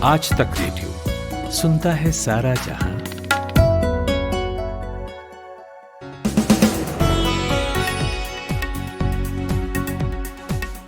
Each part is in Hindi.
आज तक रेडियो सुनता है सारा जहां।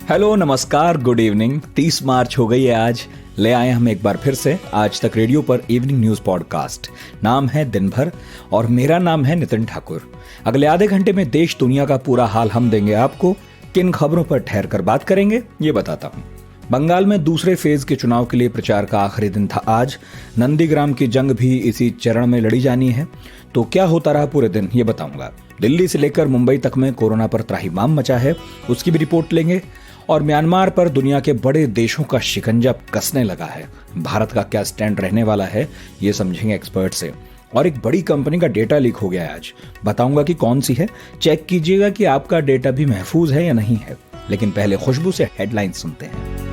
हेलो, नमस्कार, गुड इवनिंग। 30 मार्च हो गई है आज। ले आए हम एक बार फिर से आज तक रेडियो पर इवनिंग न्यूज पॉडकास्ट। नाम है दिन भर और मेरा नाम है नितिन ठाकुर। अगले आधे घंटे में देश दुनिया का पूरा हाल हम देंगे आपको। किन खबरों पर ठहर कर बात करेंगे ये बताता हूँ। बंगाल में दूसरे फेज के चुनाव के लिए प्रचार का आखिरी दिन था आज। नंदीग्राम की जंग भी इसी चरण में लड़ी जानी है। तो क्या होता रहा पूरे दिन ये बताऊंगा। दिल्ली से लेकर मुंबई तक में कोरोना पर त्राहिमाम मचा है, उसकी भी रिपोर्ट लेंगे। और म्यांमार पर दुनिया के बड़े देशों का शिकंजा कसने लगा है। भारत का क्या स्टैंड रहने वाला है ये समझेंगे एक्सपर्ट से। और एक बड़ी कंपनी का डेटा लीक हो गया है आज। बताऊंगा कि कौन सी है। चेक कीजिएगा कि आपका डेटा भी महफूज है या नहीं है। लेकिन पहले खुशबू से हेडलाइन सुनते हैं।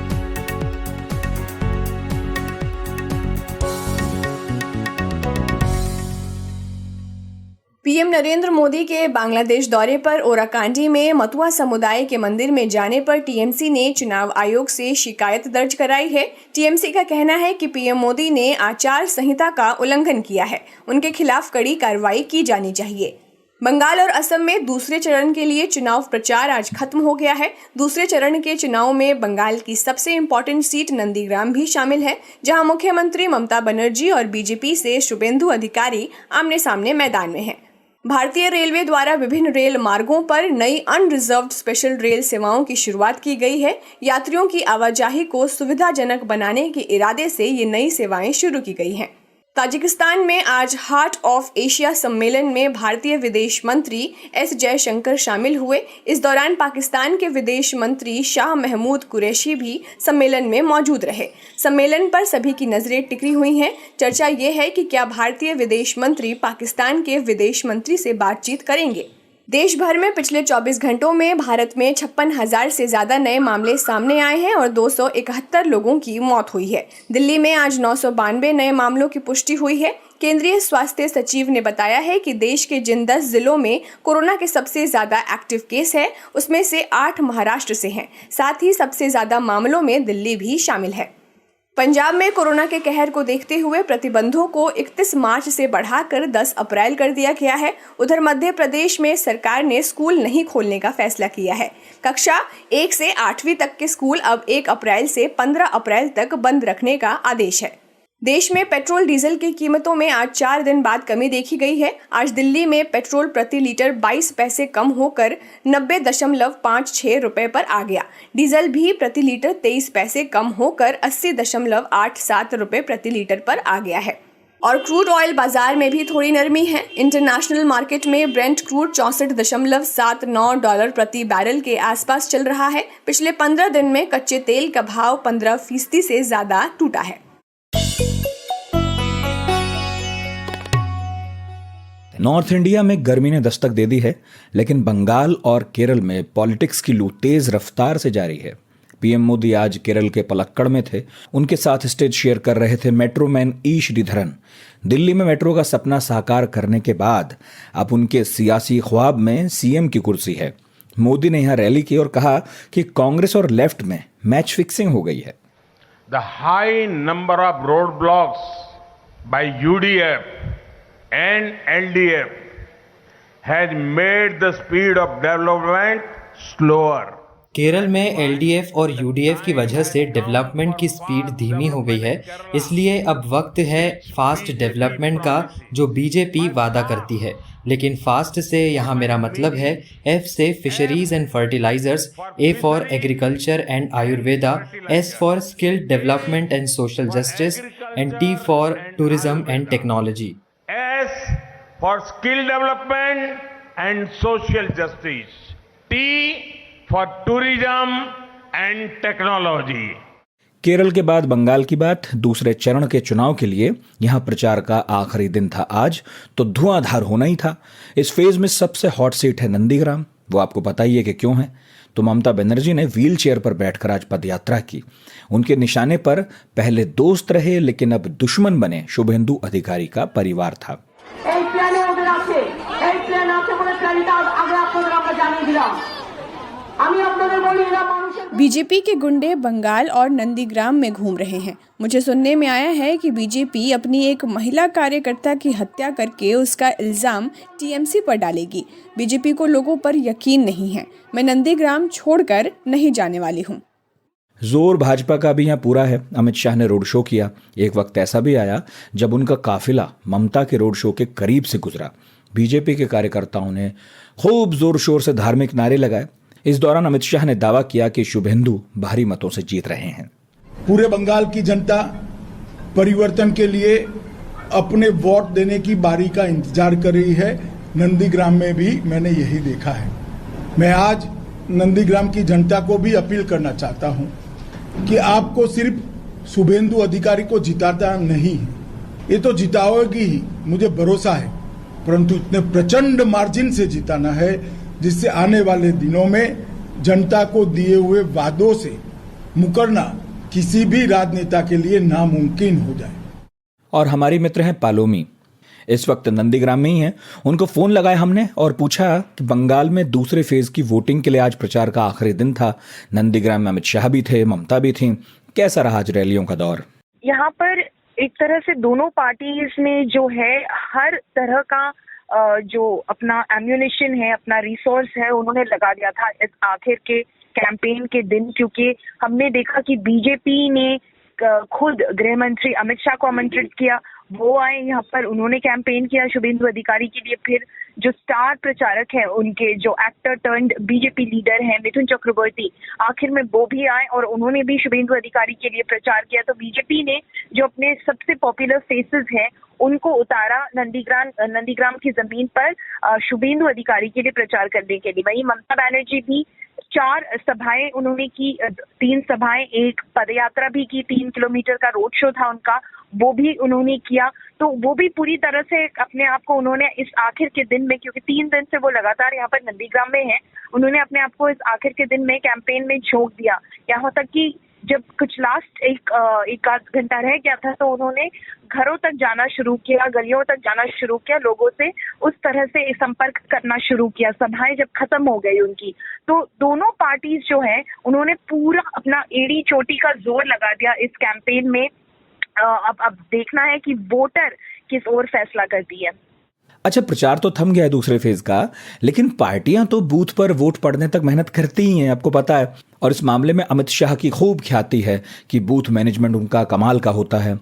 पीएम नरेंद्र मोदी के बांग्लादेश दौरे पर ओराकांडी में मतुआ समुदाय के मंदिर में जाने पर टीएमसी ने चुनाव आयोग से शिकायत दर्ज कराई है। टीएमसी का कहना है कि पीएम मोदी ने आचार संहिता का उल्लंघन किया है। उनके खिलाफ कड़ी कार्रवाई की जानी चाहिए। बंगाल और असम में दूसरे चरण के लिए चुनाव प्रचार आज खत्म हो गया है। दूसरे चरण के चुनाव में बंगाल की सबसे इम्पोर्टेंट सीट नंदीग्राम भी शामिल है, जहां मुख्यमंत्री ममता बनर्जी और बीजेपी से शुभेंदु अधिकारी आमने सामने मैदान में हैं। भारतीय रेलवे द्वारा विभिन्न रेल मार्गों पर नई अनरिजर्व्ड स्पेशल रेल सेवाओं की शुरुआत की गई है। यात्रियों की आवाजाही को सुविधाजनक बनाने के इरादे से ये नई सेवाएं शुरू की गई हैं। ताजिकिस्तान में आज हार्ट ऑफ एशिया सम्मेलन में भारतीय विदेश मंत्री एस जयशंकर शामिल हुए। इस दौरान पाकिस्तान के विदेश मंत्री शाह महमूद कुरैशी भी सम्मेलन में मौजूद रहे। सम्मेलन पर सभी की नजरें टिकी हुई हैं। चर्चा ये है कि क्या भारतीय विदेश मंत्री पाकिस्तान के विदेश मंत्री से बातचीत करेंगे। देश भर में पिछले 24 घंटों में भारत में 56,000 से ज्यादा नए मामले सामने आए हैं और 271 लोगों की मौत हुई है। दिल्ली में आज 992 नए मामलों की पुष्टि हुई है। केंद्रीय स्वास्थ्य सचिव ने बताया है कि देश के जिन 10 जिलों में कोरोना के सबसे ज्यादा एक्टिव केस है, उसमें से 8 महाराष्ट्र से हैं। साथ ही सबसे ज्यादा मामलों में दिल्ली भी शामिल है। पंजाब में कोरोना के कहर को देखते हुए प्रतिबंधों को 31 मार्च से बढ़ाकर 10 अप्रैल कर दिया गया है। उधर मध्य प्रदेश में सरकार ने स्कूल नहीं खोलने का फैसला किया है। कक्षा 1 से 8वीं तक के स्कूल अब 1 अप्रैल से 15 अप्रैल तक बंद रखने का आदेश है। देश में पेट्रोल डीजल की कीमतों में आज 4 दिन बाद कमी देखी गई है। आज दिल्ली में पेट्रोल प्रति लीटर 22 पैसे कम होकर 90.56 रुपए पर आ गया। डीजल भी प्रति लीटर 23 पैसे कम होकर 80.87 रुपए प्रति लीटर पर आ गया है। और क्रूड ऑयल बाजार में भी थोड़ी नरमी है। इंटरनेशनल मार्केट में ब्रेंट क्रूड $64.79 प्रति बैरल के आसपास चल रहा है। पिछले 15 दिन में कच्चे तेल का भाव 15% से ज्यादा टूटा है। नॉर्थ इंडिया में गर्मी ने दस्तक दे दी है, लेकिन बंगाल और केरल में पॉलिटिक्स की लूट तेज रफ्तार से जारी है। पीएम मोदी आज केरल के पलक्कड़ में थे। उनके साथ स्टेज शेयर कर रहे थे मेट्रो मैन ई श्रीधरन। दिल्ली में मेट्रो का सपना साकार करने के बाद अब उनके सियासी ख्वाब में सीएम की कुर्सी है। मोदी ने यहां रैली की और कहा कि कांग्रेस और लेफ्ट में मैच फिक्सिंग हो गई है। The high number of roadblocks by UDF and LDF has made the speed of development slower. Kerala में एलडीएफ और यूडीएफ की वजह से डेवलपमेंट की स्पीड धीमी हो गई है। इसलिए अब वक्त है फास्ट डेवलपमेंट का, जो बीजेपी वादा करती है। लेकिन फास्ट से यहाँ मेरा मतलब है एफ से fisheries and fertilisers, A for agriculture and Ayurveda, S for skilled development and social justice and T for tourism and technology. S for skill development and social justice. T for tourism and technology. Kerala के बाद बंगाल की बात। दूसरे चरण के चुनाव के लिए यहां प्रचार का आखिरी दिन था आज, तो धुआंधार होना ही था। इस फेज में सबसे हॉट सीट है नंदीग्राम। वो आपको पता ही है कि क्यों है। तो ममता बनर्जी ने व्हील चेयर पर बैठकर आज पदयात्रा की। उनके निशाने पर पहले दोस्त रहे लेकिन अब दुश्मन बने शुभेंदु अधिकारी का परिवार था। আমি बीजेपी के गुंडे बंगाल और नंदीग्राम में घूम रहे हैं। मुझे सुनने में आया है कि बीजेपी अपनी एक महिला कार्यकर्ता की हत्या करके उसका इल्जाम टीएमसी पर डालेगी। बीजेपी को लोगों पर यकीन नहीं है। मैं नंदीग्राम छोड़कर नहीं जाने वाली हूँ। जोर भाजपा का भी यहाँ पूरा है। अमित शाह ने रोड शो किया। एक वक्त ऐसा भी आया जब उनका काफिला ममता के रोड शो के करीब से गुजरा। बीजेपी के कार्यकर्ताओं ने खूब जोर शोर से धार्मिक नारे लगाए। इस दौरान अमित शाह ने दावा किया कि शुभेंदु भारी मतों से जीत रहे हैं। पूरे बंगाल की जनता परिवर्तन के लिए अपने वोट देने की बारी का इंतजार कर रही है। नंदीग्राम में भी मैंने यही देखा है। मैं आज नंदीग्राम की जनता को भी अपील करना चाहता हूं कि आपको सिर्फ शुभेंदु अधिकारी को जिताता नहीं, ये तो जिताओगी ही, मुझे भरोसा है, परंतु इतने प्रचंड मार्जिन से जिताना है जिससे आने वाले दिनों में जनता को दिए हुए वादों से मुकरना किसी भी राजनेता के लिए नामुमकिन हो जाए। और हमारी मित्र हैं पालोमी, इस वक्त नंदीग्राम में ही हैं। उनको फोन लगाया हमने और पूछा कि बंगाल में दूसरे फेज की वोटिंग के लिए आज प्रचार का आखिरी दिन था। नंदीग्राम में अमित शाह भी थे, ममता भी थी। कैसा रहा आज रैलियों का दौर? यहाँ पर एक तरह से दोनों पार्टीज ने जो है हर तरह का जो अपना एम्यूनिशन है, अपना रिसोर्स है, उन्होंने लगा दिया था इस आखिर के कैंपेन के दिन, क्योंकि हमने देखा कि बीजेपी ने खुद गृह मंत्री अमित शाह को आमंत्रित किया, वो आए यहाँ पर, उन्होंने कैंपेन किया शुभेंदु अधिकारी के लिए। फिर जो स्टार प्रचारक है, उनके जो एक्टर टर्न्ड बीजेपी लीडर हैं मिथुन चक्रवर्ती, आखिर में वो भी आए और उन्होंने भी शुभेंदु अधिकारी के लिए प्रचार किया। तो बीजेपी ने जो अपने सबसे पॉपुलर फेसेस हैं उनको उतारा नंदीग्राम की जमीन पर शुभेंदु अधिकारी के लिए प्रचार करने के लिए। वहीं ममता बनर्जी भी 4 सभाएं उन्होंने की, 3 सभाएं, एक पदयात्रा भी की, 3 किलोमीटर का रोड शो था उनका, वो भी उन्होंने किया। तो वो भी पूरी तरह से अपने आप को उन्होंने इस आखिर के दिन में, क्योंकि 3 दिन से वो लगातार यहाँ पर नंदीग्राम में हैं, उन्होंने अपने आप को इस आखिर के दिन में कैंपेन में झोंक दिया। यहाँ तक कि जब कुछ लास्ट एक आध घंटा रह गया था तो उन्होंने घरों तक जाना शुरू किया, गलियों तक जाना शुरू किया, लोगों से उस तरह से संपर्क करना शुरू किया। सभाएं जब खत्म हो गई उनकी, तो दोनों पार्टीज जो है उन्होंने पूरा अपना एड़ी चोटी का जोर लगा दिया इस कैंपेन में। अब देखना है कि वोटर किस ओर फैसला करती है। अच्छा, प्रचार तो थम गया है दूसरे फेज का, लेकिन पार्टियां तो बूथ पर वोट पड़ने तक मेहनत करती ही हैं, आपको पता है। और इस मामले में अमित शाह की खूब ख्याति है कि बूथ मैनेजमेंट उनका कमाल का होता है।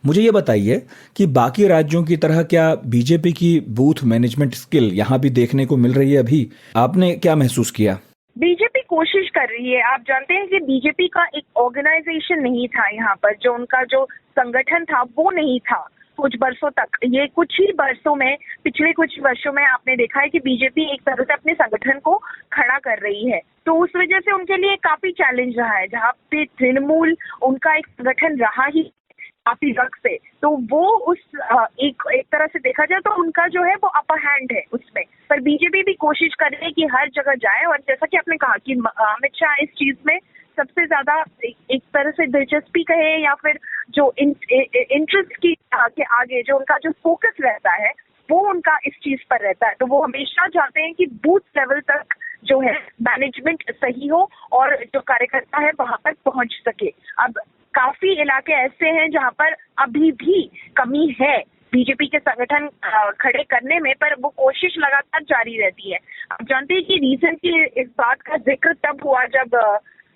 मुझे ये बताइए कि बाकी राज्यों की तरह क्या बीजेपी की बूथ मैनेजमेंट स्किल यहाँ भी देखने को मिल रही है? अभी आपने क्या महसूस किया? बीजेपी कोशिश कर रही है। आप जानते हैं कि बीजेपी का एक ऑर्गेनाइजेशन नहीं था यहाँ पर, जो उनका जो संगठन था वो नहीं था कुछ बरसों तक। ये कुछ ही बरसों में, पिछले कुछ वर्षों में आपने देखा है कि बीजेपी एक तरह से अपने संगठन को खड़ा कर रही है। तो उस वजह से उनके लिए काफी चैलेंज रहा है। जहाँ पे तृणमूल उनका एक संगठन रहा ही काफी वक्त से, तो वो उस एक तरह से देखा जाए तो उनका जो है वो अपर हैंड है उसमें। पर बीजेपी भी कोशिश कर रही है कि हर जगह जाए, और जैसा कि आपने कहा कि अमित शाह इस चीज में सबसे ज्यादा एक तरह से दिलचस्पी कहे या फिर जो इंटरेस्ट की के आगे जो उनका जो फोकस रहता है वो उनका इस चीज पर रहता है। तो वो हमेशा चाहते हैं कि बूथ लेवल तक जो है मैनेजमेंट सही हो और जो कार्यकर्ता है वहां पर पहुंच सके। अब काफी इलाके ऐसे हैं जहां पर अभी भी कमी है बीजेपी के संगठन खड़े करने में, पर वो कोशिश लगातार जारी रहती है। आप जानते हैं कि रिसेंटली इस बात का जिक्र तब हुआ जब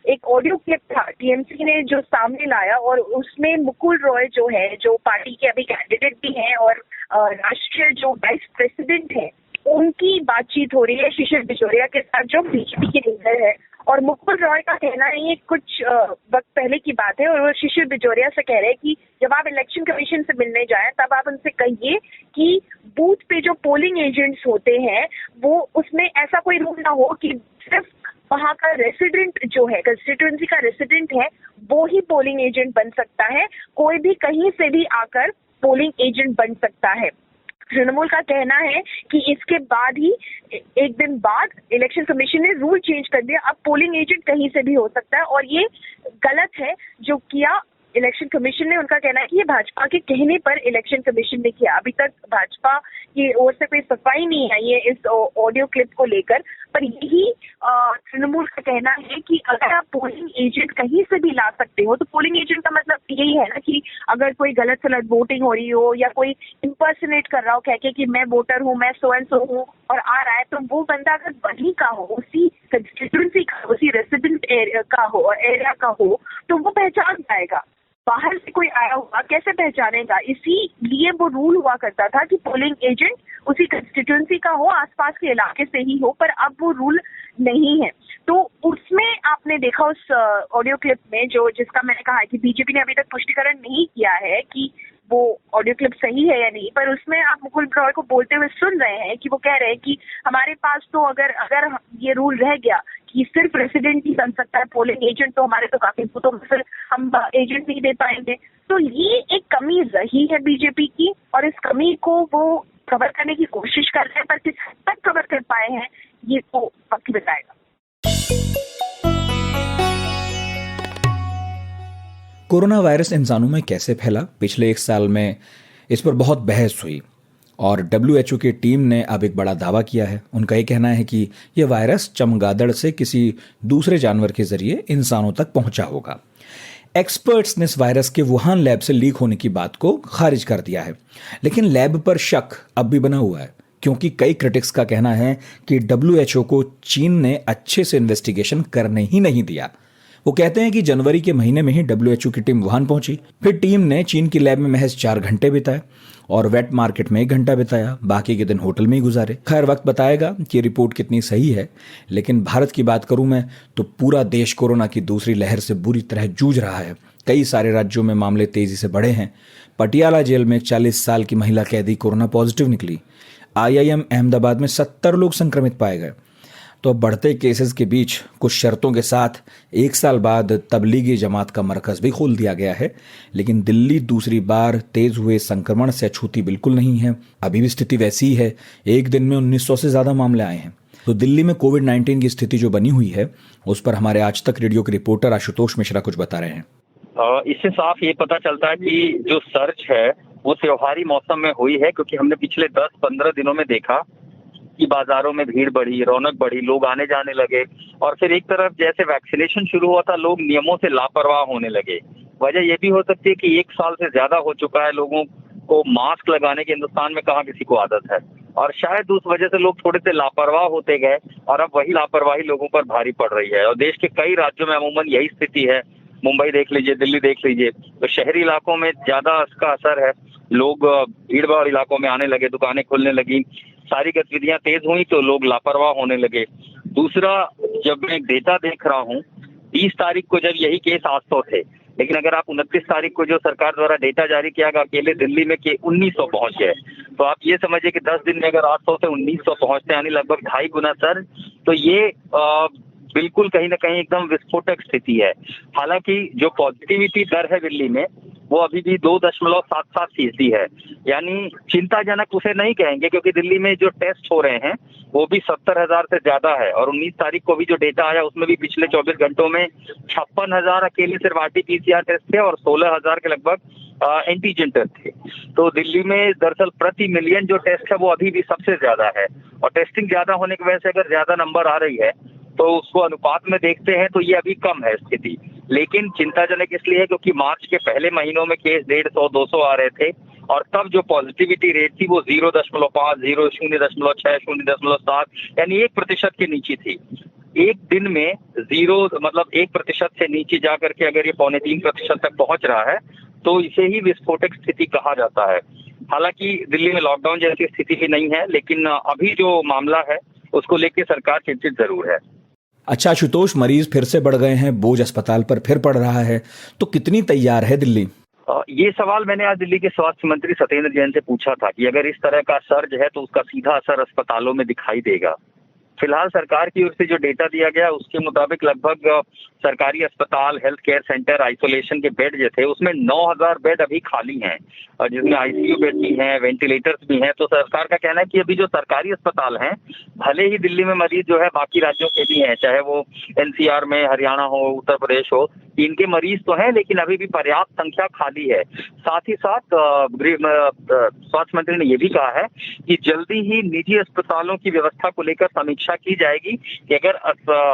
एक ऑडियो क्लिप था टीएमसी ने जो सामने लाया, और उसमें मुकुल रॉय जो है, जो पार्टी के अभी कैंडिडेट भी हैं और राष्ट्रीय जो वाइस प्रेसिडेंट है, उनकी बातचीत हो रही है शिशिर बिजोरिया के साथ, जो बीजेपी के लीडर है। और मुकुल रॉय का कहना है, ये कुछ वक्त पहले की बात है, और वो शिशिर बिजोरिया से कह रहे हैं कि जब आप इलेक्शन कमीशन से मिलने जाएं तब आप उनसे कहिए कि बूथ पे जो पोलिंग एजेंट्स होते हैं वो उसमें ऐसा कोई रूल ना हो कि सिर्फ वहाँ का रेसिडेंट जो है, कंस्टिट्यूएंसी का रेसिडेंट है, वो ही पोलिंग एजेंट बन सकता है। कोई भी कहीं से भी आकर पोलिंग एजेंट बन सकता है। तृणमूल का कहना है कि इसके बाद ही एक दिन बाद इलेक्शन कमीशन ने रूल चेंज कर दिया, अब पोलिंग एजेंट कहीं से भी हो सकता है, और ये गलत है जो किया इलेक्शन कमीशन ने, उनका कहना है कि ये भाजपा के कहने पर इलेक्शन कमीशन ने किया। अभी तक भाजपा की ओर से कोई सफाई नहीं आई है इस ऑडियो क्लिप को लेकर, पर यही तृणमूल का कहना है कि अगर आप पोलिंग एजेंट कहीं से भी ला सकते हो, तो पोलिंग एजेंट का मतलब यही है ना कि अगर कोई गलत सलत वोटिंग हो रही हो या कोई इम्पर्सनेट कर रहा हो कह के कि मैं वोटर हूँ, मैं सो एंड सो हूँ और आ रहा है, तो वो बंदा अगर वहीं का हो, उसी कंस्टिट्यूंसी का, उसी रेसिडेंट एरिया का हो और एरिया का हो, तो वो पहचान पाएगा। बाहर से कोई आया हुआ कैसे पहचानेगा? इसीलिए वो रूल हुआ करता था कि पोलिंग एजेंट उसी कंस्टिट्यूंसी का हो, आसपास के इलाके से ही हो, पर अब वो रूल नहीं है। तो उसमें आपने देखा उस ऑडियो क्लिप में जिसका मैंने कहा है कि बीजेपी ने अभी तक पुष्टिकरण नहीं किया है कि वो ऑडियो क्लिप सही है या नहीं, पर उसमें आप मुकुल रॉय को बोलते हुए सुन रहे हैं कि वो कह रहे हैं कि हमारे पास तो अगर ये रूल रह गया कि सिर्फ रेसिडेंट ही बन सकता है पोलिंग एजेंट, तो हमारे तो काफी, तो फिर हम एजेंट नहीं दे पाएंगे। तो ये एक कमी रही है बीजेपी की, और इस कमी को वो कवर करने की कोशिश कर रहे हैं, पर किस हद तक कवर कर पाए हैं ये तो वक्त बताएगा। कोरोना वायरस इंसानों में कैसे फैला, पिछले 1 साल में इस पर बहुत बहस हुई और WHO की टीम ने अब एक बड़ा दावा किया है। उनका ये कहना है कि यह वायरस चमगादड़ से किसी दूसरे जानवर के जरिए इंसानों तक पहुंचा होगा। एक्सपर्ट्स ने इस वायरस के वुहान लैब से लीक होने की बात को खारिज कर दिया है, लेकिन लैब पर शक अब भी बना हुआ है, क्योंकि कई क्रिटिक्स का कहना है कि WHO को चीन ने अच्छे से इन्वेस्टिगेशन करने ही नहीं दिया। वो कहते हैं कि जनवरी के महीने में ही WHO की टीम वुहान पहुंची, फिर टीम ने चीन की लैब में महज 4 घंटे बिताए और वेट मार्केट में 1 घंटा बिताया, बाकी के दिन होटल में ही गुजारे। खैर, वक्त बताएगा कि रिपोर्ट कितनी सही है, लेकिन भारत की बात करूं मैं तो पूरा देश कोरोना की दूसरी लहर से बुरी तरह जूझ रहा है। कई सारे राज्यों में मामले तेजी से बढ़े हैं। पटियाला जेल में 40 साल की महिला कैदी कोरोना पॉजिटिव निकली। IIM अहमदाबाद में 70 लोग संक्रमित पाए गए। तो अब बढ़ते केसेस के बीच कुछ शर्तों के साथ 1 साल बाद तबलीगी जमात का मरकज भी खोल दिया गया है, लेकिन दिल्ली दूसरी बार तेज हुए संक्रमण से अछूती बिल्कुल नहीं है। अभी भी स्थिति वैसी ही है। एक दिन में 1900 से ज्यादा मामले आए हैं। तो दिल्ली में कोविड-19 की स्थिति जो बनी हुई है, उस पर हमारे आज तक रेडियो के रिपोर्टर आशुतोष मिश्रा कुछ बता रहे हैं। इससे साफ ये पता चलता है कि जो सर्च है वो त्योहारी मौसम में हुई है, क्योंकि हमने पिछले 10-15 दिनों में देखा कि बाजारों में भीड़ बढ़ी, रौनक बढ़ी, लोग आने जाने लगे, और फिर एक तरफ जैसे वैक्सीनेशन शुरू हुआ था, लोग नियमों से लापरवाह होने लगे। वजह यह भी हो सकती है कि 1 साल से ज्यादा हो चुका है लोगों को मास्क लगाने की, हिंदुस्तान में कहाँ किसी को आदत है, और शायद उस वजह से लोग थोड़े से लापरवाह होते गए और अब वही लापरवाही लोगों पर भारी पड़ रही है। और देश के कई राज्यों में अमूमन यही स्थिति है। मुंबई देख लीजिए, दिल्ली देख लीजिए, तो शहरी इलाकों में ज्यादा इसका असर है। लोग भीड़ भाड़ इलाकों में आने लगे, दुकानें खुलने लगी, सारी गतिविधियां तेज हुई तो लोग लापरवाह होने लगे। दूसरा, जब मैं डेटा देख रहा हूँ, 20 तारीख को जब यही केस 800 थे, लेकिन अगर आप 29 तारीख को जो सरकार द्वारा डेटा जारी किया गया, अकेले दिल्ली में के 1900 पहुंच गए। तो आप ये समझिए कि 10 दिन में अगर 800 से 1900 पहुंचते, यानी लगभग 2.5 गुना सर, तो ये बिल्कुल कहीं ना कहीं एकदम विस्फोटक स्थिति है। हालांकि जो पॉजिटिविटी दर है दिल्ली में, वो अभी भी 2.77% है, यानी चिंताजनक उसे नहीं कहेंगे, क्योंकि दिल्ली में जो टेस्ट हो रहे हैं वो भी 70,000 से ज्यादा है। और 19 तारीख को भी जो डेटा आया उसमें भी पिछले 24 घंटों में 56,000 अकेले सिर्फ RT-PCR टेस्ट थे और 16,000 के लगभग एंटीजन टेस्ट थे। तो दिल्ली में दरअसल प्रति मिलियन जो टेस्ट है वो अभी भी सबसे ज्यादा है, और टेस्टिंग ज्यादा होने की वजह से अगर ज्यादा नंबर आ रही है तो उसको अनुपात में देखते हैं तो ये अभी कम है स्थिति। लेकिन चिंताजनक इसलिए है क्योंकि मार्च के पहले महीनों में केस 150-200 आ रहे थे, और तब जो पॉजिटिविटी रेट थी वो 0.5, 0.6, 0.7, यानी 1% के नीचे थी। एक दिन में 1% से नीचे जाकर के अगर ये 2.25% तक पहुंच रहा है तो इसे ही विस्फोटक स्थिति कहा जाता है। हालांकि दिल्ली में लॉकडाउन जैसी स्थिति भी नहीं है, लेकिन अभी जो मामला है उसको लेकर सरकार चिंतित जरूर है। अच्छा आशुतोष, मरीज फिर से बढ़ गए हैं, बोझ अस्पताल पर फिर पड़ रहा है, तो कितनी तैयार है दिल्ली? ये सवाल मैंने आज दिल्ली के स्वास्थ्य मंत्री सत्येंद्र जैन से पूछा था कि अगर इस तरह का सर्ज है तो उसका सीधा असर अस्पतालों में दिखाई देगा। फिलहाल सरकार की ओर से जो डेटा दिया गया उसके मुताबिक लगभग सरकारी अस्पताल, हेल्थ केयर सेंटर, आइसोलेशन के बेड जो थे उसमें 9,000 बेड अभी खाली हैं, और जिसमें ICU बेड भी हैं, वेंटिलेटर्स भी हैं। तो सरकार का कहना है कि अभी जो सरकारी अस्पताल हैं, भले ही दिल्ली में मरीज जो है बाकी राज्यों के भी हैं, चाहे वो NCR में, हरियाणा हो, उत्तर प्रदेश हो, कि इनके मरीज तो हैं लेकिन अभी भी पर्याप्त संख्या खाली है। साथ ही साथ स्वास्थ्य मंत्री ने यह भी कहा है कि जल्दी ही निजी अस्पतालों की व्यवस्था को लेकर समीक्षा की जाएगी कि अगर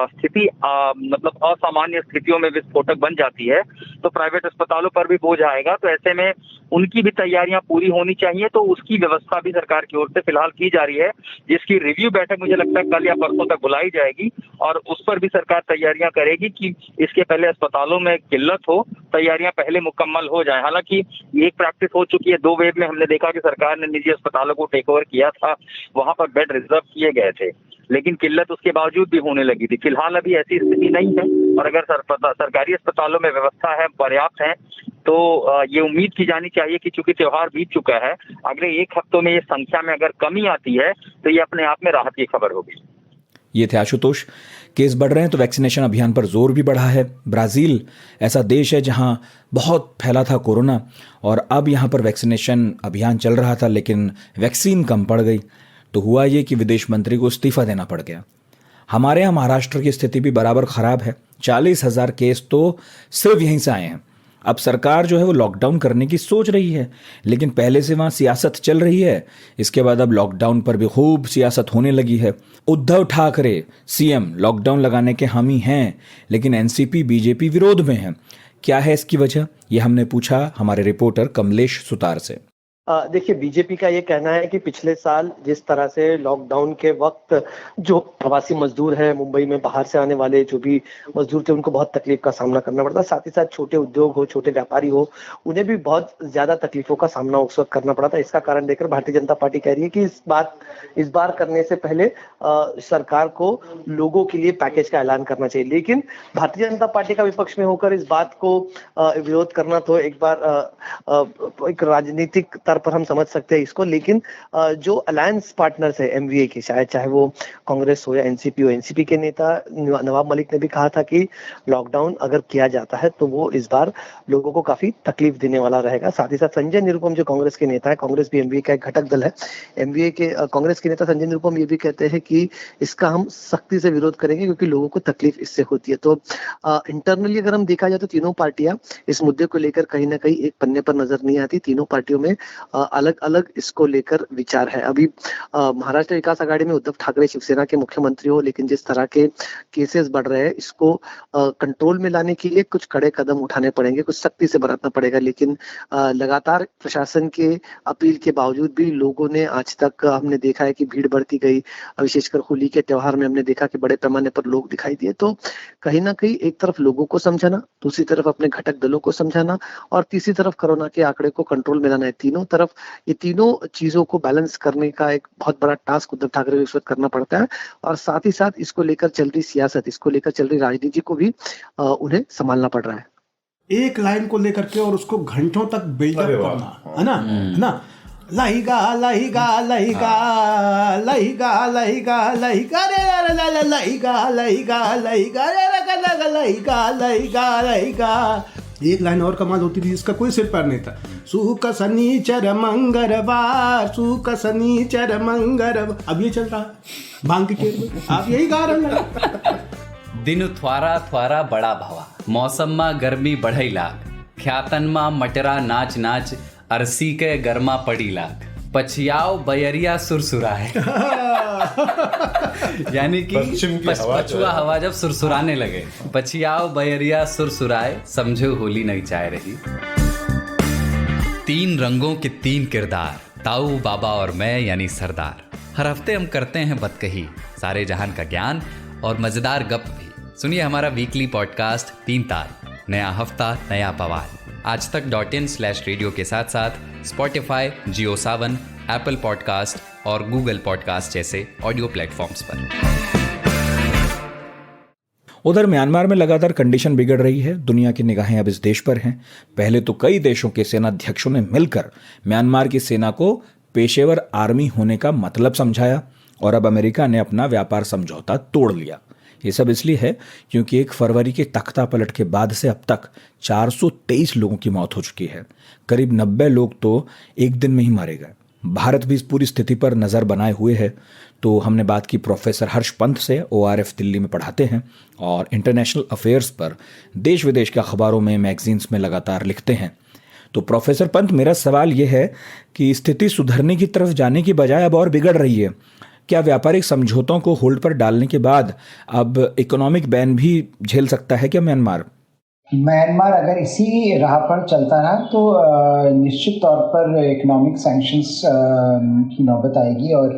स्थिति मतलब असामान्य स्थितियों में विस्फोटक बन जाती है तो प्राइवेट अस्पतालों पर भी बोझ आएगा, तो ऐसे में उनकी भी तैयारियां पूरी होनी चाहिए। तो उसकी व्यवस्था भी सरकार की ओर से फिलहाल की जा रही है, जिसकी रिव्यू बैठक मुझे लगता है कल या परसों तक बुलाई जाएगी और उस पर भी सरकार तैयारियां करेगी कि इसके पहले अस्पतालों में किल्लत हो, तैयारियां पहले मुकम्मल हो जाए। हालांकि ये एक प्रैक्टिस हो चुकी है, 2 वेव में हमने देखा कि सरकार ने निजी अस्पतालों को टेक ओवर किया था, वहां पर बेड रिजर्व किए गए थे, लेकिन किल्लत उसके बावजूद भी होने लगी थी। फिलहाल अभी ऐसी स्थिति नहीं है और अगर सरकारी अस्पतालों में व्यवस्था है, पर्याप्त है, तो ये उम्मीद की जानी चाहिए कि चूंकि त्योहार बीत चुका है, अगले 1 हफ्तों में ये संख्या में अगर कमी आती है तो ये अपने आप में राहत की खबर होगी। ये थे आशुतोष। केस बढ़ रहे हैं तो वैक्सीनेशन अभियान पर जोर भी बढ़ा है। ब्राजील ऐसा देश है जहां बहुत फैला था कोरोना और अब यहां पर वैक्सीनेशन अभियान चल रहा था, लेकिन वैक्सीन कम पड़ गई तो हुआ ये कि विदेश मंत्री को इस्तीफा देना पड़ गया। हमारे यहाँ महाराष्ट्र की स्थिति भी बराबर खराब है। 40,000 केस तो सिर्फ यहीं से आए हैं। अब सरकार जो है वो लॉकडाउन करने की सोच रही है, लेकिन पहले से वहाँ सियासत चल रही है। इसके बाद अब लॉकडाउन पर भी खूब सियासत होने लगी है। उद्धव ठाकरे सीएम लॉकडाउन लगाने के हामी हैं, लेकिन एनसीपी बीजेपी विरोध में है। क्या है इसकी वजह, ये हमने पूछा हमारे रिपोर्टर कमलेश सुतार से। देखिए, बीजेपी का ये कहना है कि पिछले साल जिस तरह से लॉकडाउन के वक्त जो प्रवासी मजदूर हैं, मुंबई में बाहर से आने वाले जो भी मजदूर थे, उनको बहुत तकलीफ का सामना करना पड़ता। साथ ही साथ छोटे उद्योग हो, छोटे व्यापारी हो, उन्हें भी बहुत ज्यादा तकलीफों का सामना उस वक्त करना पड़ा था। इसका कारण देखकर भारतीय जनता पार्टी कह रही है कि इस बार करने से पहले सरकार को लोगों के लिए पैकेज का ऐलान करना चाहिए। लेकिन भारतीय जनता पार्टी का विपक्ष में होकर इस बात को विरोध करना तो एक बार एक राजनीतिक पर हम समझ सकते हैं इसको, लेकिन जो अलायंस पार्टनर्स है एमवीए के, शायद चाहे वो कांग्रेस हो या एनसीपी हो, एनसीपी के नेता नवाब मलिक ने भी कहा था कि लॉकडाउन अगर किया जाता है तो वो इस बार लोगों को काफी तकलीफ देने वाला रहेगा। साथ ही साथ संजय निरुपम जो कांग्रेस के नेता है, कांग्रेस भी एमवीए का एक घटक दल है, एमवीए के कांग्रेस के नेता संजय निरुपम ये भी कहते हैं कि इसका हम सख्ती से विरोध करेंगे क्योंकि लोगों को तकलीफ इससे होती है। तो इंटरनली अगर हम देखा जाए तो तीनों पार्टियां इस मुद्दे को लेकर कहीं ना कहीं एक पन्ने पर नजर नहीं आती। तीनों पार्टियों में अलग अलग इसको लेकर विचार है। अभी महाराष्ट्र विकास आघाड़ी में उद्धव ठाकरे शिवसेना के मुख्यमंत्री हो, लेकिन जिस तरह के केसेस बढ़ रहे हैं इसको कंट्रोल में लाने के लिए कुछ कड़े कदम उठाने पड़ेंगे, कुछ सख्ती से बरतना पड़ेगा। लेकिन लगातार प्रशासन के अपील के बावजूद भी लोगों ने आज तक हमने देखा है कि भीड़ बढ़ती गई। विशेषकर होली के त्योहार में हमने देखा कि बड़े पैमाने पर लोग दिखाई दिए। तो कहीं ना कहीं एक तरफ लोगों को समझाना, दूसरी तरफ अपने घटक दलों को समझाना और तीसरी तरफ कोरोना के आंकड़े को कंट्रोल में लाना है। ये तीनों चीजों को बैलेंस करने का एक बहुत बड़ा टास्क उद्धव ठाकरे को इस वक्त करना पड़ता है और साथ ही साथ इसको लेकर चल रही सियासत, इसको लेकर चल रही राजनीति को भी उन्हें संभालना पड़ रहा है। एक लाइन को लेकर के और उसको घंटों तक बिल्डअप करना, है ना, लहिगा लहिगा लहिगा लहिगा लहिगा लहिगा रे लहिगा लहिगा लहिगा रे लहिगा लहिगा लहिगा। एक लाइन और कमाल होती थी जिसका कोई सिर पैर नहीं था। सुख शनिचर मंगलवार, सुख शनिचर मंगलवार। अब ये चल रहा है भांग के में, आप यही गा रहे हैं। दिन थ्वारा थ्वारा बड़ा भवा, मौसम में गर्मी बढ़ई लाग, ख्यातन में मटरा नाच नाच, अरसी के गर्मा पड़ी लाग, पछियाओ बयरिया सुरसुराए। यानी कि पछुआ हवा जब सुरसुराने लगे, पछियाओ बयरिया सुरसुराए, समझो होली नहीं चाह रही। 3 रंगों के 3 किरदार, ताऊ, बाबा और मैं यानी सरदार। हर हफ्ते हम करते हैं बतकही, सारे जहान का ज्ञान और मजेदार गप भी। सुनिए हमारा वीकली पॉडकास्ट 3 ताल, नया हफ्ता नया बवाल। आज तक.in/रेडियो के साथ साथ स्पॉटिफाई, जियो सावन, एप्पल पॉडकास्ट और गूगल पॉडकास्ट जैसे ऑडियो प्लेटफॉर्म्स पर। उधर म्यांमार में लगातार कंडीशन बिगड़ रही है। दुनिया की निगाहें अब इस देश पर हैं। पहले तो कई देशों के सेनाध्यक्षों ने मिलकर म्यांमार की सेना को पेशेवर आर्मी होने का मतलब समझाया और अब अमेरिका ने अपना व्यापार समझौता तोड़ लिया। ये सब इसलिए है क्योंकि 1 फरवरी के तख्ता पलट के बाद से अब तक 423 लोगों की मौत हो चुकी है। करीब 90 लोग तो एक दिन में ही मारे गए। भारत भी इस पूरी स्थिति पर नज़र बनाए हुए है। तो हमने बात की प्रोफेसर हर्ष पंत से, ORF दिल्ली में पढ़ाते हैं और इंटरनेशनल अफेयर्स पर देश विदेश के अखबारों में, मैगजीन्स में लगातार लिखते हैं। तो प्रोफेसर पंत, मेरा सवाल ये है कि स्थिति सुधरने की तरफ जाने की बजाय अब और बिगड़ रही है। क्या व्यापारिक समझौतों को होल्ड पर डालने के बाद अब इकोनॉमिक बैन भी झेल सकता है क्या म्यांमार? म्यांमार अगर इसी राह पर चलता रहा तो निश्चित तौर पर इकोनॉमिक सैंक्शंस की नौबत आएगी और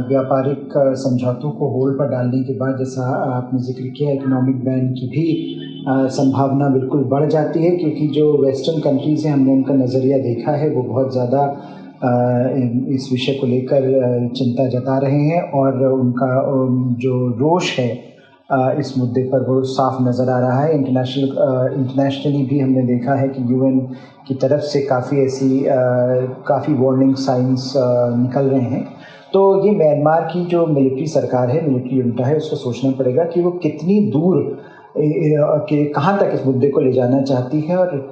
व्यापारिक समझौतों को होल्ड पर डालने के बाद, जैसा आपने जिक्र किया, इकोनॉमिक बैन की भी संभावना बिल्कुल बढ़ जाती है, क्योंकि जो वेस्टर्न कंट्रीज़ हैं, हमने उनका नज़रिया देखा है, वो बहुत ज़्यादा इस विषय को लेकर चिंता जता रहे हैं और उनका जो रोष है इस मुद्दे पर वो साफ नज़र आ रहा है। इंटरनेशनली भी हमने देखा है कि UN की तरफ से काफ़ी वार्निंग साइंस निकल रहे हैं। तो ये म्यांमार की जो मिलिट्री सरकार है, मिलिट्री जुंटा है, उसको सोचना पड़ेगा कि वो कितनी दूर कि कहाँ तक इस मुद्दे को ले जाना चाहती है और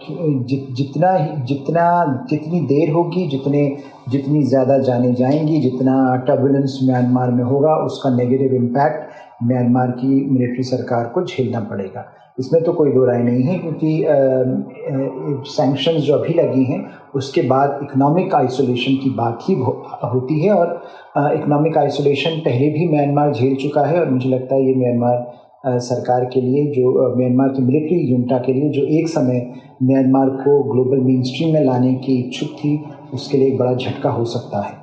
जितनी देर होगी, जितनी ज़्यादा जाने जाएंगी, जितना टर्बुलेंस म्यांमार में होगा, उसका नेगेटिव इम्पैक्ट म्यांमार की मिलिट्री सरकार को झेलना पड़ेगा। इसमें तो कोई दो राय नहीं है, क्योंकि सैंक्शंस जो अभी लगी हैं उसके बाद इकोनॉमिक आइसोलेशन की बात ही होती है और इकोनॉमिक आइसोलेशन पहले भी म्यांमार झेल चुका है और मुझे लगता है ये म्यांमार सरकार के लिए, जो म्यांमार की मिलिट्री जुंटा के लिए, जो एक समय म्यांमार को ग्लोबल मेनस्ट्रीम में लाने की इच्छुक थी, उसके लिए एक बड़ा झटका हो सकता है।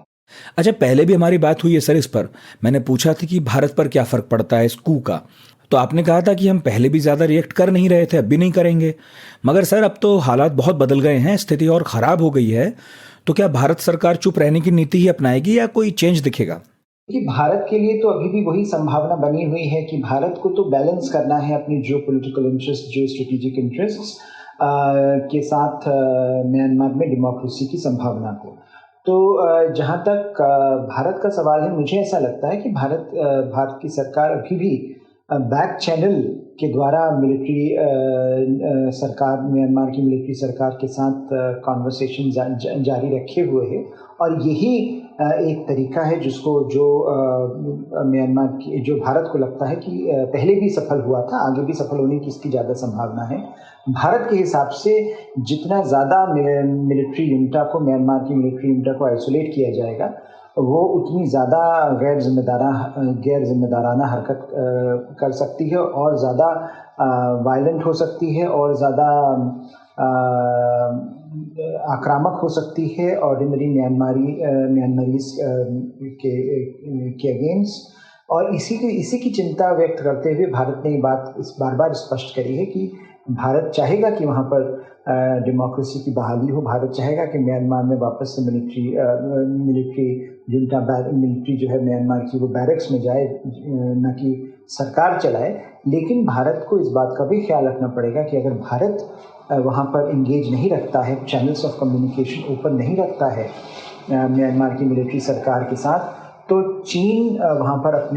अच्छा, पहले भी हमारी बात हुई है सर इस पर। मैंने पूछा था कि भारत पर क्या फ़र्क पड़ता है इस कू का, तो आपने कहा था कि हम पहले भी ज़्यादा रिएक्ट कर नहीं रहे थे, अब भी नहीं करेंगे। मगर सर अब तो हालात बहुत बदल गए हैं, स्थिति और ख़राब हो गई है, तो क्या भारत सरकार चुप रहने की नीति ही अपनाएगी या कोई चेंज दिखेगा? कि भारत के लिए तो अभी भी वही संभावना बनी हुई है कि भारत को तो बैलेंस करना है अपनी जियो political interest, geo strategic interest के साथ म्यांमार में डेमोक्रेसी की संभावना को। तो जहाँ तक भारत का सवाल है, मुझे ऐसा लगता है कि भारत की सरकार अभी भी बैक चैनल के द्वारा म्यांमार की मिलिट्री सरकार के साथ कॉन्वर्सेशन जारी रखे हुए है और यही एक तरीका है जो भारत को लगता है कि पहले भी सफल हुआ था, आगे भी सफल होने की इसकी ज़्यादा संभावना है। भारत के हिसाब से जितना ज़्यादा मिलिट्री जुंटा को, म्यांमार की मिलिट्री जुंटा को आइसोलेट किया जाएगा, वो उतनी ज़्यादा गैर जिम्मेदाराना हरकत कर सकती है और ज़्यादा वायलेंट हो सकती है और ज़्यादा आक्रामक हो सकती है ऑर्डिनरी म्यांमारीज के अगेंस्ट। और इसी की चिंता व्यक्त करते हुए भारत ने बात बार बार स्पष्ट करी है कि भारत चाहेगा कि वहाँ पर डेमोक्रेसी की बहाली हो। भारत चाहेगा कि म्यांमार में वापस से मिलिट्री जो है म्यांमार की, वो बैरक्स में जाए, न कि सरकार चलाए। लेकिन भारत को इस बात का भी ख्याल रखना पड़ेगा कि अगर भारत वहाँ पर इंगेज नहीं रखता है, चैनल्स ऑफ कम्युनिकेशन ओपन नहीं रखता है म्यांमार की मिलिट्री सरकार के साथ, तो चीन वहाँ पर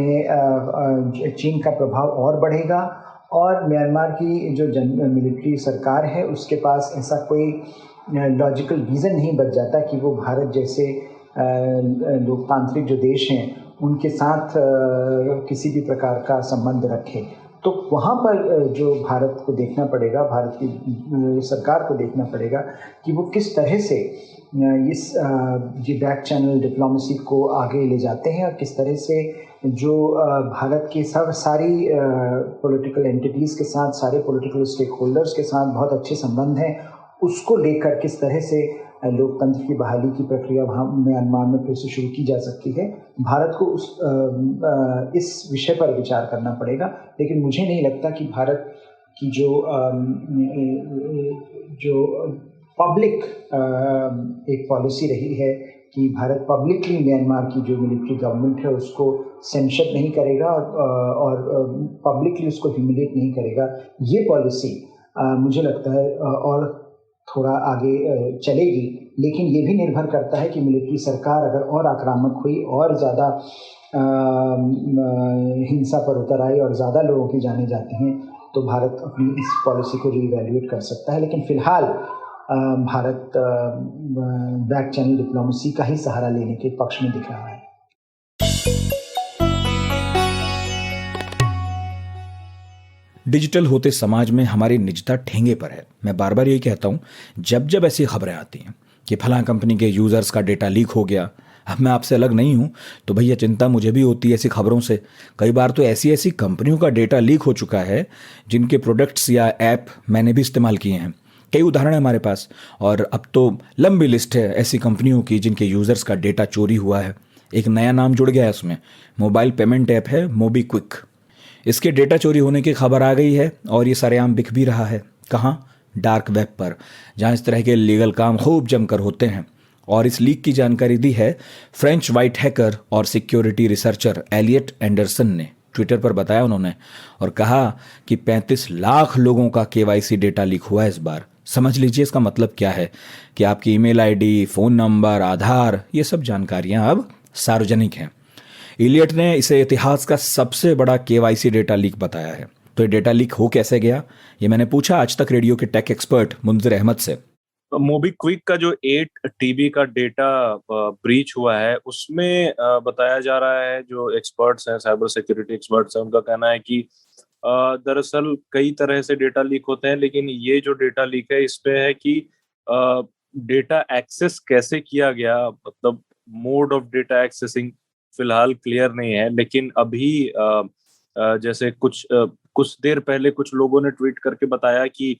चीन का प्रभाव और बढ़ेगा और म्यांमार की जो मिलिट्री सरकार है उसके पास ऐसा कोई लॉजिकल रीज़न नहीं बच जाता कि वो भारत जैसे लोकतांत्रिक जो देश हैं उनके साथ किसी भी प्रकार का संबंध रखे। तो वहाँ पर जो भारत को देखना पड़ेगा, भारत की सरकार को देखना पड़ेगा कि वो किस तरह से इस बैक चैनल डिप्लोमेसी को आगे ले जाते हैं और किस तरह से जो भारत की सारी पॉलिटिकल एंटिटीज़ के साथ, सारे पॉलिटिकल स्टेक होल्डर्स के साथ बहुत अच्छे संबंध हैं, उसको लेकर किस तरह से लोकतंत्र की बहाली की प्रक्रिया वहाँ म्यांमार में फिर से शुरू की जा सकती है। भारत को इस विषय पर विचार करना पड़ेगा। लेकिन मुझे नहीं लगता कि भारत की जो पब्लिक एक पॉलिसी रही है कि भारत पब्लिकली म्यांमार की जो मिलिट्री गवर्नमेंट है उसको सेंशन नहीं करेगा और पब्लिकली उसको ह्यूमिलेट नहीं करेगा, ये पॉलिसी मुझे लगता है और थोड़ा आगे चलेगी। लेकिन ये भी निर्भर करता है कि मिलिट्री सरकार अगर और आक्रामक हुई और ज़्यादा हिंसा पर उतर आई और ज़्यादा लोगों की जाने जाती हैं तो भारत अपनी इस पॉलिसी को रीवैल्यूएट कर सकता है। लेकिन फ़िलहाल भारत बैक चैनल डिप्लोमेसी का ही सहारा लेने के पक्ष में दिख रहा है। डिजिटल होते समाज में हमारी निजता ठेंगे पर है। मैं बार बार यही कहता हूं, जब जब ऐसी खबरें आती हैं कि फलां कंपनी के यूजर्स का डेटा लीक हो गया, अब मैं आपसे अलग नहीं हूं, तो भैया चिंता मुझे भी होती है ऐसी खबरों से। कई बार तो ऐसी ऐसी कंपनियों का डेटा लीक हो चुका है जिनके प्रोडक्ट्स या ऐप मैंने भी इस्तेमाल किए हैं। कई उदाहरण है हमारे पास, और अब तो लंबी लिस्ट है ऐसी कंपनियों की जिनके यूजर्स का डेटा चोरी हुआ है। एक नया नाम जुड़ गया है उसमें, मोबाइल पेमेंट ऐप है मोबीक्विक। इसके डेटा चोरी होने की खबर आ गई है और ये सरेआम बिक भी रहा है। कहाँ? डार्क वेब पर, जहाँ इस तरह के लीगल काम खूब जमकर होते हैं। और इस लीक की जानकारी दी है फ्रेंच वाइट हैकर और सिक्योरिटी रिसर्चर एलियट एंडरसन ने। ट्विटर पर बताया उन्होंने और कहा कि 35 लाख लोगों का केवाईसी डेटा लीक हुआ है इस बार। समझ लीजिए इसका मतलब क्या है कि आपकी ईमेल आईडी, फ़ोन नंबर, आधार, ये सब जानकारियां अब सार्वजनिक हैं। इलियट ने इसे इतिहास का सबसे बड़ा केवाईसी डेटा लीक बताया है। तो ये डेटा लीक हो कैसे गया, ये मैंने पूछा आज तक रेडियो के टेक एक्सपर्ट मुंजिर अहमद से। मोबीक्विक का जो 8 TB का डेटा ब्रीच हुआ है, उसमें बताया जा रहा है, जो एक्सपर्ट्स हैं, साइबर सिक्योरिटी एक्सपर्ट्स हैं, उनका कहना है कि दरअसल कई तरह से डेटा लीक होते हैं, लेकिन ये जो डेटा लीक है इस पे है कि डेटा एक्सेस कैसे किया गया, मतलब मोड ऑफ डेटा एक्सेसिंग फिलहाल क्लियर नहीं है। लेकिन अभी जैसे कुछ देर पहले कुछ लोगों ने ट्वीट करके बताया कि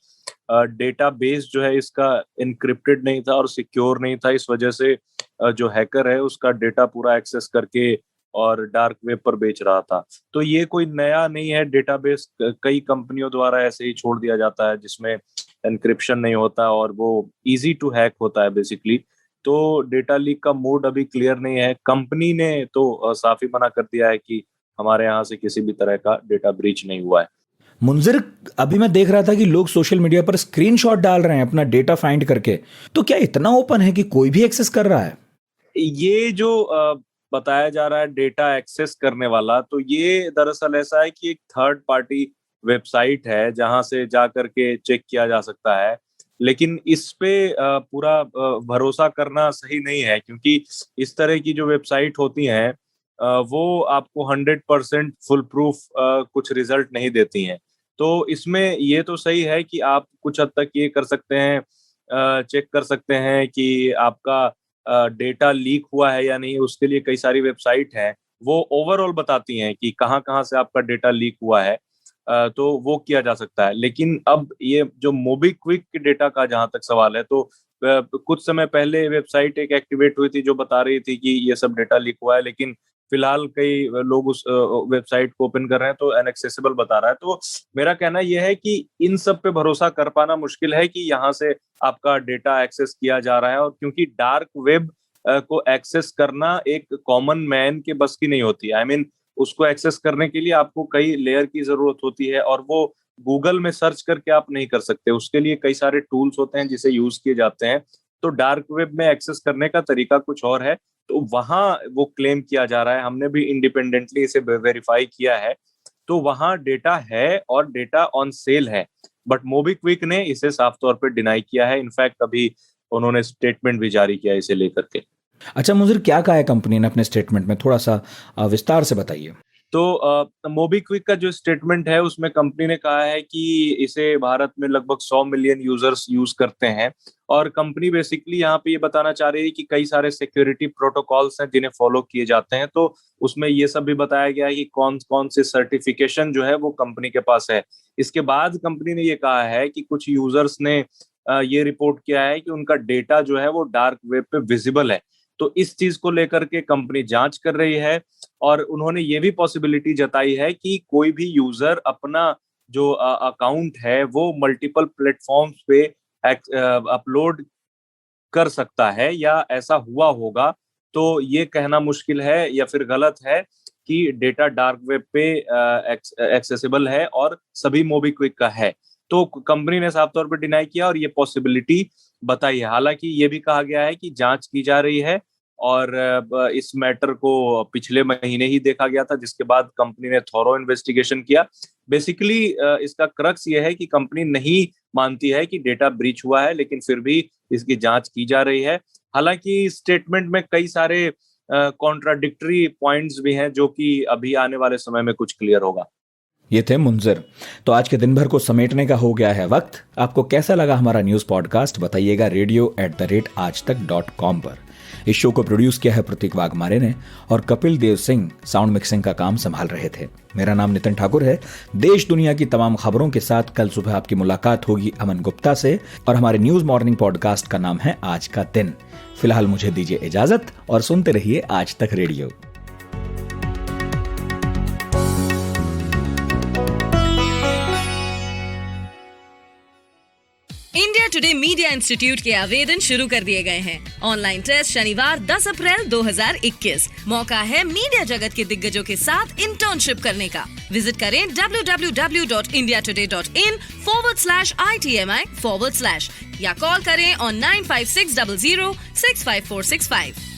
डेटा बेस जो है इसका इनक्रिप्टेड नहीं था और सिक्योर नहीं था, इस वजह से जो हैकर है उसका डेटा पूरा एक्सेस करके और डार्क वेब पर बेच रहा था। तो ये कोई नया नहीं है डेटाबेस, कई कंपनियों द्वारा ऐसे ही छोड़ दिया जाता है जिसमें एनक्रिप्शन नहीं होता और वो इजी टू हैक होता है बेसिकली। तो डेटा लीक का मोड अभी क्लियर नहीं है। कंपनी ने तो साफ ही मना कर दिया है कि हमारे यहाँ से किसी भी तरह का डेटा ब्रीच नहीं हुआ है। मुंजिर, अभी मैं देख रहा था कि लोग सोशल मीडिया पर स्क्रीनशॉट डाल रहे हैं अपना डेटा फाइंड करके, तो क्या इतना ओपन है कि कोई भी एक्सेस कर रहा है? ये जो बताया जा रहा है डेटा एक्सेस करने वाला, तो ये दरअसल ऐसा है कि एक थर्ड पार्टी वेबसाइट है जहां से जा करके चेक किया जा सकता है। लेकिन इस पे पूरा भरोसा करना सही नहीं है, क्योंकि इस तरह की जो वेबसाइट होती हैं वो आपको 100% फुल प्रूफ कुछ रिजल्ट नहीं देती हैं। तो इसमें ये तो सही है कि आप कुछ हद तक ये कर सकते हैं, चेक कर सकते हैं कि आपका डेटा लीक हुआ है या नहीं। उसके लिए कई सारी वेबसाइट हैं, वो ओवरऑल बताती हैं कि कहाँ कहाँ से आपका डेटा लीक हुआ है, तो वो किया जा सकता है। लेकिन अब ये जो मोबीक्विक के डेटा का जहां तक सवाल है, तो कुछ समय पहले वेबसाइट एक एक्टिवेट हुई थी जो बता रही थी कि ये सब डेटा लीक हुआ है, लेकिन फिलहाल कई लोग उस वेबसाइट को ओपन कर रहे हैं तो अनएक्सेसिबल बता रहा है। तो मेरा कहना यह है कि इन सब पे भरोसा कर पाना मुश्किल है कि यहाँ से आपका डेटा एक्सेस किया जा रहा है, और क्योंकि डार्क वेब को एक्सेस करना एक कॉमन मैन के बस की नहीं होती। आई मीन उसको एक्सेस करने के लिए आपको कई लेयर की जरूरत होती है, और वो गूगल में सर्च करके आप नहीं कर सकते। उसके लिए कई सारे टूल्स होते हैं जिसे यूज किए जाते हैं। तो डार्क वेब में एक्सेस करने का तरीका कुछ और है, तो वहां वो क्लेम किया जा रहा है। हमने भी इंडिपेंडेंटली इसे वेरीफाई किया है, तो वहां डेटा है और डेटा ऑन सेल है। बट मोबीक्विक ने इसे साफ तौर पर डिनाई किया है। इनफैक्ट अभी उन्होंने स्टेटमेंट भी जारी किया इसे लेकर के। अच्छा मुझे क्या कहा है कंपनी ने अपने स्टेटमेंट में, थोड़ा सा विस्तार से बताइए। तो मोबीक्विक का जो स्टेटमेंट है उसमें कंपनी ने कहा है कि इसे भारत में लगभग 100 मिलियन यूजर्स यूज करते हैं, और कंपनी बेसिकली यहाँ पे ये बताना चाह रही है कि कई सारे सिक्योरिटी प्रोटोकॉल्स हैं जिन्हें फॉलो किए जाते हैं। तो उसमें ये सब भी बताया गया है कि कौन कौन से सर्टिफिकेशन जो है वो कंपनी के पास है। इसके बाद कंपनी ने ये कहा है कि कुछ यूजर्स ने ये रिपोर्ट किया है कि उनका डेटा जो है वो डार्क वेब पे विजिबल है। तो इस चीज को लेकर के कंपनी जांच कर रही है, और उन्होंने ये भी पॉसिबिलिटी जताई है कि कोई भी यूजर अपना जो अकाउंट है वो मल्टीपल प्लेटफॉर्म्स पे अपलोड कर सकता है, या ऐसा हुआ होगा। तो ये कहना मुश्किल है या फिर गलत है कि डेटा डार्क वेब पे एक्सेसिबल है और सभी मोबीक्विक का है। तो कंपनी ने साफ तौर पर डिनाई किया और ये पॉसिबिलिटी बताई है। हालांकि ये भी कहा गया है कि जांच की जा रही है और इस मैटर को पिछले महीने ही देखा गया था, जिसके बाद कंपनी ने थॉरो इन्वेस्टिगेशन किया। बेसिकली इसका क्रक्स ये है कि कंपनी नहीं मानती है कि डेटा ब्रीच हुआ है, लेकिन फिर भी इसकी जांच की जा रही है। हालांकि स्टेटमेंट में कई सारे कॉन्ट्राडिक्टरी पॉइंट्स भी हैं, जो कि अभी आने वाले समय में कुछ क्लियर होगा। ये थे मुंजिर। तो आज के दिन भर को समेटने का हो गया है वक्त। आपको कैसा लगा हमारा न्यूज पॉडकास्ट बताइएगा radio@aajtak.com पर। इस शो को प्रोड्यूस किया है प्रतीक वाघमारे ने और कपिल देव सिंह साउंड मिक्सिंग का काम संभाल रहे थे। मेरा नाम नितिन ठाकुर है। देश दुनिया की तमाम खबरों के साथ कल सुबह आपकी मुलाकात होगी अमन गुप्ता से, और हमारे न्यूज मॉर्निंग पॉडकास्ट का नाम है आज का दिन। फिलहाल मुझे दीजिए इजाजत और सुनते रहिए आज तक radio. India today media institute के आवेदन शुरू कर दिए गए हैं। ऑनलाइन टेस्ट शनिवार 10 अप्रैल 2021। मौका है मीडिया जगत के दिग्गजों के साथ इंटर्नशिप करने का। विजिट करें www.indiatoday.in/ITMI/ या कॉल करें on 9560065465।